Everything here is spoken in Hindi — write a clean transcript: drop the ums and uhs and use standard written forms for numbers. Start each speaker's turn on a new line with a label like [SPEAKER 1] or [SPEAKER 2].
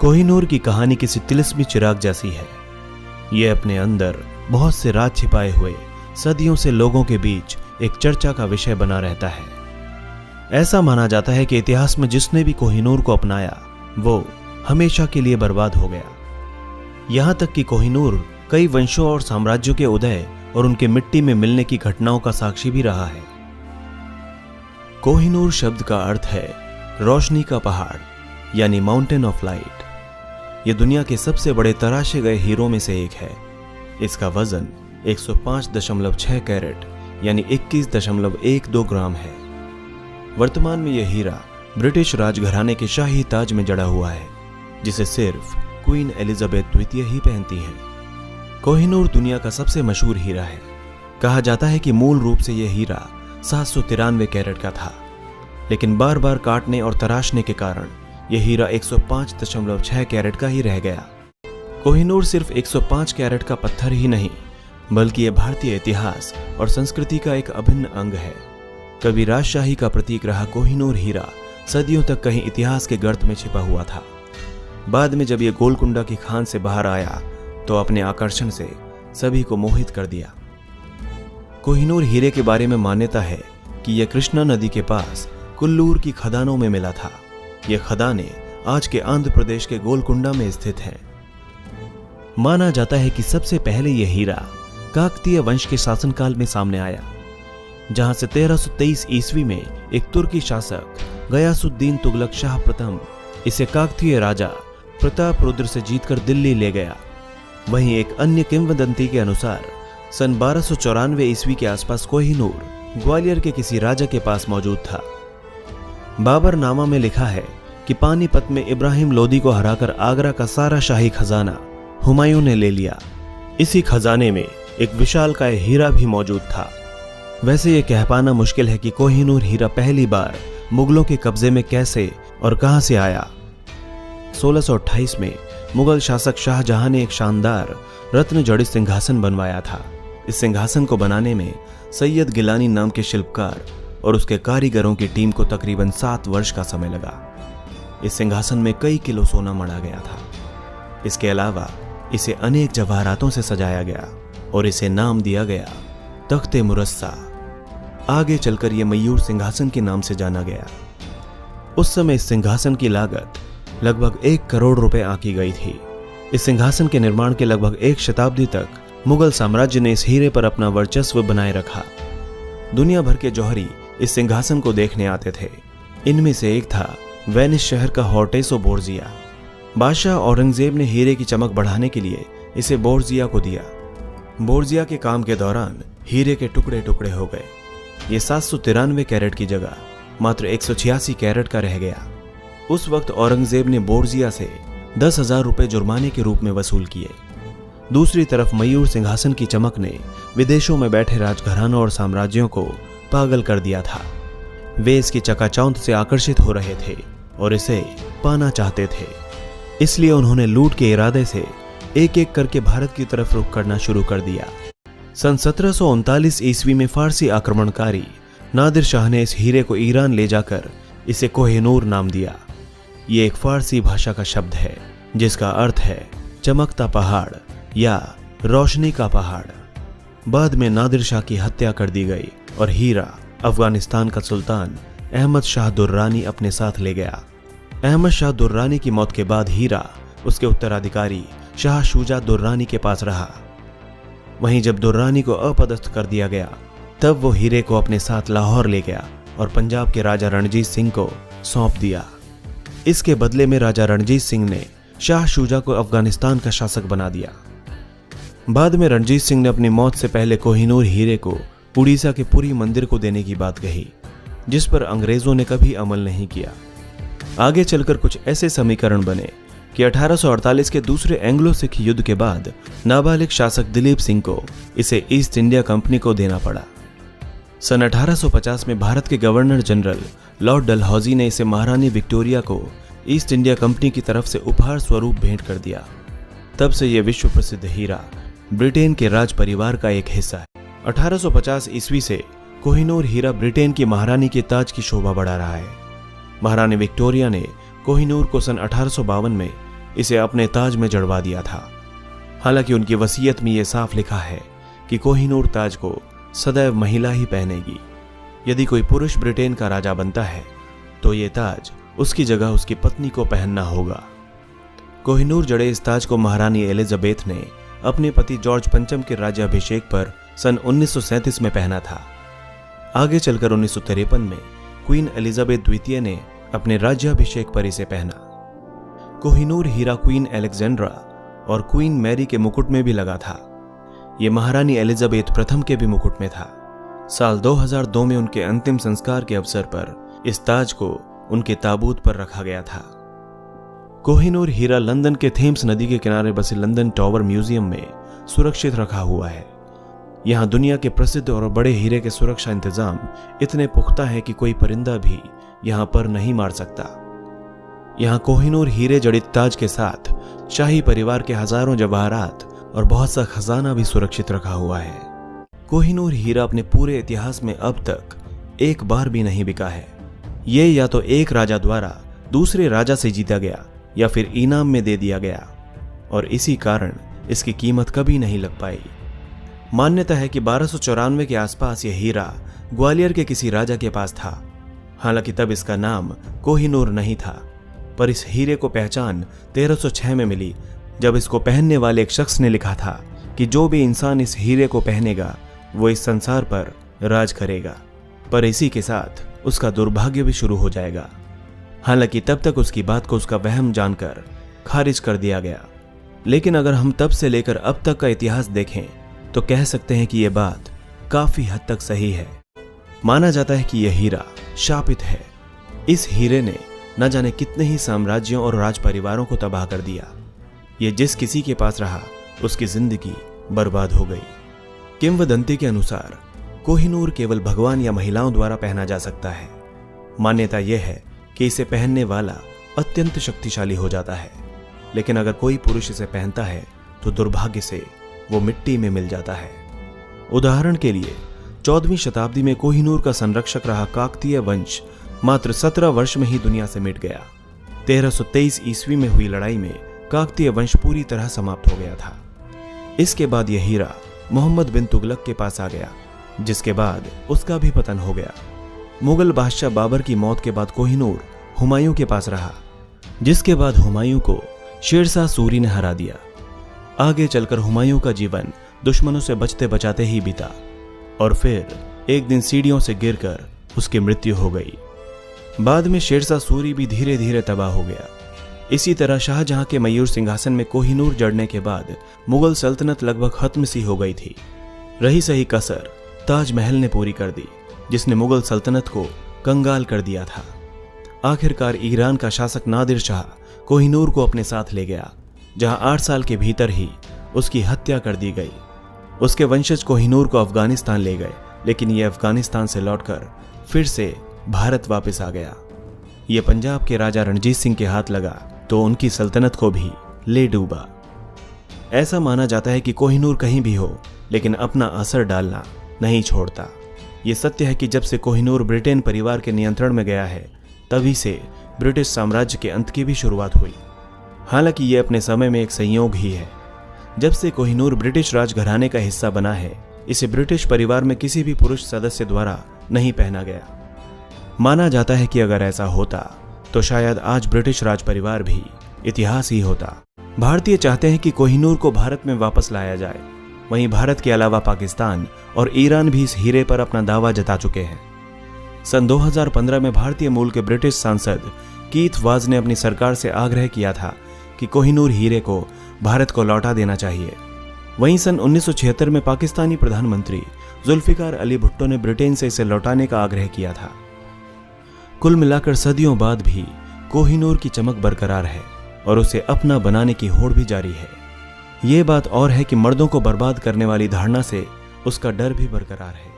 [SPEAKER 1] कोहिनूर की कहानी किसी तिलिस्मी चिराग जैसी है। ये अपने अंदर बहुत से राज छिपाए हुए सदियों से लोगों के बीच एक चर्चा का विषय बना रहता है। ऐसा माना जाता है कि इतिहास में जिसने भी कोहिनूर को अपनाया वो हमेशा के लिए बर्बाद हो गया। यहां तक कि कोहिनूर कई वंशों और साम्राज्यों के उदय और उनके मिट्टी में मिलने की घटनाओं का साक्षी भी रहा है। कोहिनूर शब्द का अर्थ है रोशनी का पहाड़, यानी माउंटेन ऑफ लाइट। यह दुनिया के सबसे बड़े तराशे गए हीरों में से एक है। इसका वजन 105.6 कैरेट यानी 21.12 ग्राम है। वर्तमान में यह हीरा ब्रिटिश राजघराने के शाही ताज में जड़ा हुआ है, जिसे सिर्फ क्वीन एलिजाबेथ द्वितीय ही पहनती हैं। कोहिनूर दुनिया का सबसे मशहूर हीरा है। कहा जाता है कि मूल रूप से यह हीरा 793 कैरेट का था, लेकिन बार बार काटने और तराशने के कारण यह हीरा 105.6 कैरेट का ही रह गया। कोहिनूर सिर्फ 105 कैरेट का पत्थर ही नहीं, बल्कि यह भारतीय इतिहास और संस्कृति का एक अभिन्न अंग है। कभी राजशाही का प्रतीक रहा कोहिनूर हीरा सदियों तक कहीं इतिहास के गर्त में छिपा हुआ था। बाद में जब यह गोलकुंडा की खान से बाहर आया तो अपने आकर्षण से सभी को मोहित कर दिया। कोहिनूर हीरे के बारे में मान्यता है कि यह कृष्णा नदी के पास कुल्लूर की खदानों में मिला था। यह खदानें आज के आंध्र प्रदेश के गोलकुंडा में स्थित हैं। माना जाता है कि सबसे पहले यह हीरा काकतीय वंश के शासनकाल में सामने आया, जहां से 1323 ईस्वी में एक तुर्की शासक गयासुद्दीन तुगलक शाह प्रथम इसे काकतीय राजा प्रतापरुद्र से जीतकर दिल्ली ले गया। वहीं एक अन्य किंवदंती के अनुसार सन 1294 ईस्वी के आसपास कोहिनूर ग्वालियर के किसी राजा के पास मौजूद था। बाबरनामा में लिखा है कि पानीपत में इब्राहिम लोदी को हराकर आगरा का सारा शाही खजाना हुमायूं ने ले लिया। इसी खजाने में एक विशालकाय हीरा भी मौजूद था। वैसे यह कह पाना मुश्किल है कि कोहिनूर हीरा पहली बार मुगलों के कब्जे में कैसे और कहां से आया। 1628 में मुगल शासक शाहजहां ने एक शानदार रत्न जड़ित सिंहासन बनवाया था। इस सिंहासन को बनाने में सैयद गिलानी नाम के शिल्पकार और उसके कारीगरों की टीम को तकरीबन 7 वर्ष का समय लगा। इस सिंहासन में कई किलो सोना मढ़ा गया था। इसके अलावा इसे अनेक जवाहरातों से सजाया गया और इसे नाम दिया गया तख्ते मुरस्सा। आगे चलकर यह मयूर सिंहासन के नाम से जाना गया। उस समय इस सिंहासन की लागत लगभग 1 करोड़ रुपए आंकी गई थी। इस सिंहासन के निर्माण के लगभग 1 शताब्दी तक मुगल साम्राज्य ने इस हीरे पर अपना वर्चस्व बनाए रखा। दुनिया भर के जौहरी इस सिंहासन को देखने आते थे। इनमें से एक था वेनिस शहर का हॉर्टेसो बोर्जिया। बादशाह औरंगजेब ने हीरे की चमक बढ़ाने के लिए इसे बोर्जिया को दिया। बोर्जिया के काम के दौरान हीरे के टुकड़े टुकड़े हो गए। ये 793 कैरेट की जगह मात्र 186 कैरेट का रह गया। उस वक्त औरंगजेब ने बोर्जिया से 10,000 रुपए जुर्माने के रूप में वसूल किए। दूसरी तरफ मयूर सिंहासन की चमक ने विदेशों में बैठे राजघरानों और साम्राज्यों को पागल कर दिया था। वे इसकी चकाचौंध से आकर्षित हो रहे थे और इसे पाना चाहते थे। इसलिए उन्होंने लूट के इरादे से एक एक करके भारत की तरफ रुख करना शुरू कर दिया। सन 1739 ईस्वी में फारसी आक्रमणकारी नादिर शाह ने इस हीरे को ईरान ले जाकर इसे कोहिनूर नाम दिया। ये एक फारसी भाषा का शब्द है जिसका अर्थ है चमकता पहाड़ या रोशनी का पहाड़। बाद में नादिर शाह की हत्या कर दी गई और हीरा अफगानिस्तान का सुल्तान अहमद शाह दुर्रानी अपने साथ ले गया। अहमद शाह दुर्रानी की मौत के बाद हीरा उसके उत्तराधिकारी शाह शुजा दुर्रानी के पास रहा। वहीं जब दुर्रानी को अपदस्थ कर दिया गया तब वो हीरे को अपने साथ लाहौर ले गया और पंजाब के राजा रणजीत सिंह को सौंप दिया। इसके बदले में राजा रणजीत सिंह ने शाह शुजा को अफगानिस्तान का शासक बना दिया। बाद में रणजीत सिंह ने अपनी मौत से पहले कोहिनूर हीरे को उड़ीसा के पुरी मंदिर को देने की बात कही, जिस पर अंग्रेजों ने कभी अमल नहीं किया। आगे चलकर कुछ ऐसे समीकरण बने कि 1848 के दूसरे एंग्लो सिख युद्ध के बाद नाबालिग शासक दिलीप सिंह को इसे ईस्ट इंडिया कंपनी को देना पड़ा। सन 1850 में भारत के गवर्नर जनरल लॉर्ड डलहौजी ने इसे महारानी विक्टोरिया को ईस्ट इंडिया कंपनी की तरफ से उपहार स्वरूप भेंट कर दिया। तब से यह विश्व प्रसिद्ध हीरा ब्रिटेन के राज परिवार का एक हिस्सा है। 1850 ईस्वी से कोहिनूर हीरा ब्रिटेन की महारानी के ताज की शोभा बढ़ा रहा है। महारानी विक्टोरिया ने कोहिनूर को सन 1852 में इसे अपने ताज में जड़वा दिया था। हालांकि उनकी वसीयत में यह साफ लिखा है कि कोहिनूर ताज को सदैव महिला ही पहनेगी। यदि कोई पुरुष ब्रिटेन का राजा बनता है तो ये ताज उसकी जगह उसकी पत्नी को पहनना होगा। कोहिनूर जड़े इस ताज को महारानी एलिजाबेथ ने अपने पति जॉर्ज पंचम के राज्याभिषेक पर सन 1937 में पहना था। आगे चलकर 1953 में क्वीन एलिजाबेथ द्वितीय ने अपने राज्याभिषेक पर इसे पहना। कोहिनूर हीरा क्वीन अलेक्जेंड्रा और क्वीन मैरी के मुकुट में भी लगा था। यह महारानी एलिजाबेथ प्रथम के भी मुकुट में था। साल 2002 में उनके अंतिम संस्कार के अवसर पर इस ताज को उनके ताबूत पर रखा गया था। कोहिनूर हीरा लंदन के थेम्स नदी के किनारे बसे लंदन टॉवर म्यूजियम में सुरक्षित रखा हुआ है। यहां दुनिया के प्रसिद्ध और बड़े हीरे के सुरक्षा इंतजाम इतने पुख्ता है कि कोई परिंदा भी यहां पर नहीं मार सकता। यहां कोहिनूर हीरे जड़ित ताज के साथ शाही परिवार के हजारों जवाहरात और बहुत सा खजाना भी सुरक्षित रखा हुआ है। कोहिनूर हीरा अपने पूरे इतिहास में अब तक एक बार भी नहीं बिका है। ये या तो एक राजा द्वारा दूसरे राजा से जीता गया या फिर इनाम में दे दिया गया, और इसी कारण इसकी कीमत कभी नहीं लग पाई। मान्यता है कि 1294 के आसपास यह हीरा ग्वालियर के किसी राजा के पास था। हालांकि तब इसका नाम कोहिनूर नहीं था, पर इस हीरे को पहचान 1306 में मिली, जब इसको पहनने वाले एक शख्स ने लिखा था कि जो भी इंसान इस हीरे को पहनेगा वो इस संसार पर राज करेगा, पर इसी के साथ उसका दुर्भाग्य भी शुरू हो जाएगा। हालांकि तब तक उसकी बात को उसका वहम जानकर खारिज कर दिया गया। लेकिन अगर हम तब से लेकर अब तक का इतिहास देखें तो कह सकते हैं कि यह बात काफी हद तक सही है। माना जाता है कि यह हीरा शापित है। इस हीरे ने न जाने कितने ही साम्राज्यों और राज परिवारों को तबाह कर दिया। यह जिस किसी के पास रहा उसकी जिंदगी बर्बाद हो गई। किंवदंती के अनुसार कोहिनूर केवल भगवान या महिलाओं द्वारा पहना जा सकता है। मान्यता यह है कि इसे पहनने वाला अत्यंत शक्तिशाली हो जाता है, लेकिन अगर कोई पुरुष इसे पहनता है तो दुर्भाग्य से वो मिट्टी में मिल जाता है। उदाहरण के लिए 14वीं शताब्दी में कोहिनूर का संरक्षक रहा काकतीय वंश मात्र 17 वर्ष में ही दुनिया से मिट गया। 1323 ईस्वी में हुई लड़ाई में काकतीय वंश पूरी तरह समाप्त हो गया था। इसके बाद यह हीरा मोहम्मद बिन तुगलक के पास आ गया, जिसके बाद उसका भी पतन हो गया। मुगल बादशाह बाबर की मौत के बाद कोहिनूर हुमायूं के पास रहा, जिसके बाद हुमायूं को शेरशाह सूरी ने हरा दिया। आगे चलकर हुमायूं का जीवन दुश्मनों से बचते बचाते ही बीता, और फिर एक दिन सीढ़ियों से गिरकर उसकी मृत्यु हो गई। बाद में शेरशाह सूरी भी धीरे धीरे तबाह हो गया। इसी तरह शाहजहां के मयूर सिंहासन में कोहिनूर जड़ने के बाद मुगल सल्तनत लगभग खत्म सी हो गई थी। रही सही कसर ताजमहल ने पूरी कर दी, जिसने मुगल सल्तनत को कंगाल कर दिया था। आखिरकार ईरान का शासक नादिर शाह कोहिनूर को अपने साथ ले गया, जहां 8 साल के भीतर ही उसकी हत्या कर दी गई। उसके वंशज कोहिनूर को अफगानिस्तान ले गए, लेकिन यह अफगानिस्तान से लौटकर फिर से भारत वापस आ गया। यह पंजाब के राजा रणजीत सिंह के हाथ लगा तो उनकी सल्तनत को भी ले डूबा। ऐसा माना जाता है कि कोहिनूर कहीं भी हो, लेकिन अपना असर डालना नहीं छोड़ता। यह सत्य है कि जब से कोहिनूर ब्रिटेन परिवार के नियंत्रण में गया है, तभी से ब्रिटिश साम्राज्य के अंत की भी शुरुआत हुई। हालांकि यह अपने समय में एक संयोग ही है। जब से कोहिनूर ब्रिटिश राजघराने का हिस्सा बना है, इसे ब्रिटिश परिवार में किसी भी पुरुष सदस्य द्वारा नहीं पहना गया। माना जाता है कि अगर ऐसा होता तो शायद आज ब्रिटिश राज परिवार भी इतिहास ही होता। भारतीय चाहते हैं कि कोहिनूर को भारत में वापस लाया जाए। वहीं भारत के अलावा पाकिस्तान और ईरान भी इस हीरे पर अपना दावा जता चुके हैं। सन 2015 में भारतीय मूल के ब्रिटिश सांसद कीथ वाज ने अपनी सरकार से आग्रह किया था कि कोहिनूर हीरे को भारत को लौटा देना चाहिए। वहीं सन 1976 में पाकिस्तानी प्रधानमंत्री जुल्फिकार अली भुट्टो ने ब्रिटेन से इसे लौटाने का आग्रह किया था। कुल मिलाकर सदियों बाद भी कोहिनूर की चमक बरकरार है और उसे अपना बनाने की होड़ भी जारी है। ये बात और है कि मर्दों को बर्बाद करने वाली धारणा से उसका डर भी बरकरार है।